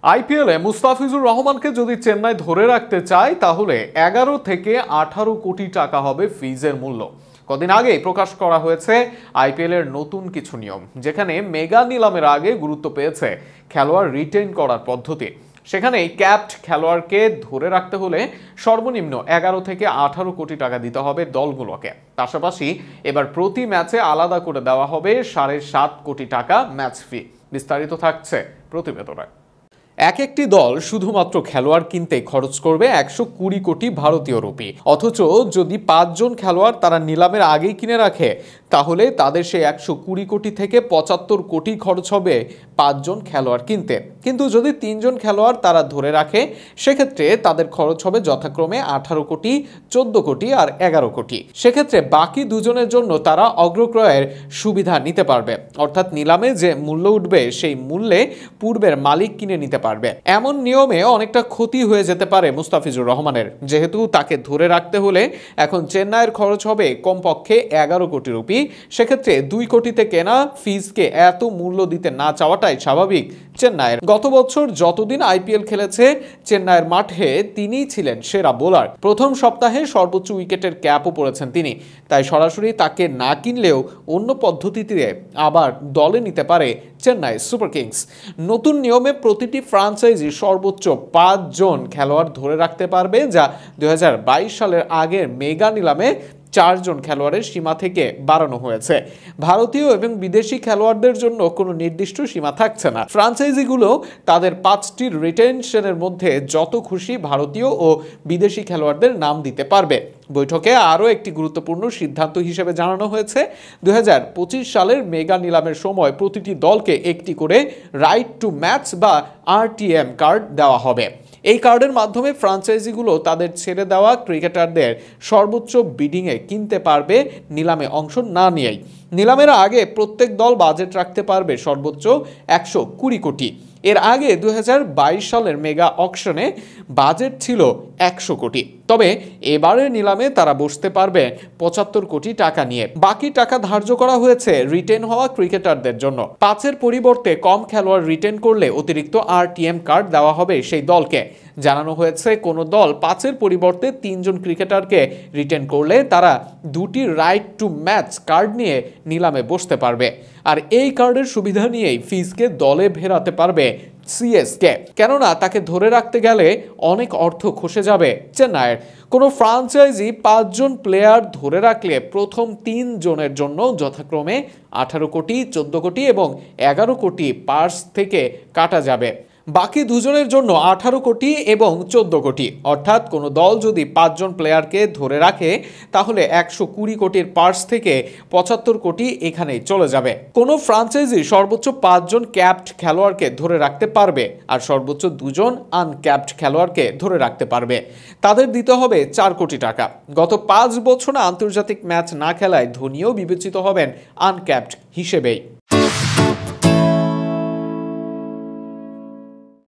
আইপিএলে মুস্তাফিজুর রহমানকে যদি চেন্নাই ধরে রাখতে চায় তাহলে 11 থেকে 18 কোটি টাকা হবে ফিজের মূল্য। কদিন আগেই প্রকাশ করা হয়েছে আইপিএল এর নতুন কিছু নিয়ম, যেখানে মেগা নিলামের আগে গুরুত্ব পেয়েছে খেলোয়াড় রিটেইন করার পদ্ধতি। সেখানে ক্যাপড খেলোয়াড়কে ধরে রাখতে হলে সর্বনিম্ন 11 থেকে 18 কোটি টাকা দিতে হবে দলগুলোকে। পাশাপাশি এবার প্রতি ম্যাচে আলাদা করে দেওয়া হবে 7.5 কোটি টাকা ম্যাচ ফি। বিস্তারিত থাকছে প্রতিবেদনে। এক একটি দল শুধুমাত্র খেলোয়াড় কিনতে খরচ করবে 120 কোটি ভারতীয় রুপি। অথচ যদি 5 জন খেলোয়াড় তারা নিলামের আগেই কিনে রাখে, তাহলে তাদের সেই 120 কোটি থেকে 75 কোটি খরচ হবে 5 জন খেলোয়াড় কিনতে। কিন্তু যদি 3 জন খেলোয়াড় তারা ধরে রাখে, সেক্ষেত্রে তাদের খরচ হবে যথাক্রমে 18 কোটি, 14 কোটি আর 11 কোটি। সেক্ষেত্রে বাকি দুজনের জন্য তারা অগ্রক্রয়ের সুবিধা নিতে পারবে, অর্থাৎ নিলামে যে মূল্য উঠবে সেই মূল্যে পূর্বের মালিক কিনে নিতে পারবে। এমন নিয়মে অনেকটা ক্ষতি হয়ে যেতে পারে মুস্তাফিজুর রহমানের, যেহেতু তাকে ধরে রাখতে হলে এখন চেন্নাইয়ের খরচ হবে কমপক্ষে 11 কোটি রুপি। সেক্ষেত্রে 2 কোটিতে কেনা ফিজকে এত মূল্য দিতে না চাওয়াটাই স্বাভাবিক চেন্নাইয়ের। গত বছর যতদিন আইপিএল খেলেছে চেন্নাইয়ের মাঠে তিনিই ছিলেন সেরা বোলার। প্রথম সপ্তাহে সর্বোচ্চ উইকেটের ক্যাপও পড়েছেন তিনি। তাই সরাসরি তাকে না কিনলেও অন্য পদ্ধতিতে আবার দলে নিতে পারে চেন্নাই সুপার কিংস। নতুন নিয়মে প্রতিটি ফ্রাঞ্চাইজি সর্বোচ্চ 5 জন খেলোয়াড় ধরে রাখতে পারবে, যা 2022 সালের আগের মেগা নিলামে 4 জন খেলোয়াড়ের সীমা থেকে বাড়ানো হয়েছে। ভারতীয় এবং বিদেশি খেলোয়াড়দের জন্য কোনো নির্দিষ্ট সীমা থাকছে না। ফ্রাঞ্চাইজিগুলো তাদের 5টি রিটেনশনের মধ্যে যত খুশি ভারতীয় ও বিদেশি খেলোয়াড়দের নাম দিতে পারবে। বৈঠকে আরও একটি গুরুত্বপূর্ণ সিদ্ধান্ত হিসেবে জানানো হয়েছে, 2025 সালের মেগা নিলামের সময় প্রতিটি দলকে একটি করে রাইট টু ম্যাচ বা আরটিএম কার্ড দেওয়া হবে। এই কার্ডের মাধ্যমে ফ্রাঞ্চাইজিগুলো তাদের ছেড়ে দেওয়া ক্রিকেটারদের সর্বোচ্চ বিডিংয়ে কিনতে পারবে, নিলামে অংশ না নিয়েই। নিলামের আগে প্রত্যেক দল বাজেট রাখতে পারবে সর্বোচ্চ 120 কোটি। এর আগে 2022 সালের মেগা অকশনে বাজেট ছিল 100 কোটি। তবে এবারের নিলামে তারা বসতে পারবে 75 কোটি টাকা নিয়ে। বাকি টাকা ধার্য করা হয়েছে রিটেন হওয়া ক্রিকেটারদের জন্য। 5-এর পরিবর্তে কম খেলোয়াড় রিটেন করলে অতিরিক্ত আরটিএম কার্ড দেওয়া হবে সেই দলকে। জানানো হয়েছে কোনো দল 5-এর পরিবর্তে 3 জন ক্রিকেটারকে রিটেন করলে তারা 2টি রাইট টু ম্যাচ কার্ড নিয়ে নিলামে বসতে পারবে। আর এই কার্ডের সুবিধা নিয়েই ফিজকে দলে ফেরাতে পারবে সিএসকে, কেননা তাকে ধরে রাখতে গেলে অনেক অর্থ খসে যাবে চেন্নাইয়ের। কোনো ফ্রাঞ্চাইজি 5 জন প্লেয়ার ধরে রাখলে প্রথম 3 জনের জন্য যথাক্রমে 18 কোটি, 14 কোটি এবং 11 কোটি পার্স থেকে কাটা যাবে। বাকি দুজনের জন্য 18 কোটি এবং 14 কোটি। অর্থাৎ কোনো দল যদি 5 জন প্লেয়ারকে ধরে রাখে, তাহলে 120 কোটির পার্স থেকে 75 কোটি এখানেই চলে যাবে। কোনো ফ্রাঞ্চাইজি সর্বোচ্চ 5 জন ক্যাপড খেলোয়াড়কে ধরে রাখতে পারবে, আর সর্বোচ্চ 2 জন আনক্যাপড খেলোয়াড়কে ধরে রাখতে পারবে। তাদের দিতে হবে 4 কোটি টাকা। গত 5 বছরে আন্তর্জাতিক ম্যাচ না খেলায় ধোনিও বিবেচিত হবেন আনক্যাপড হিসেবেই।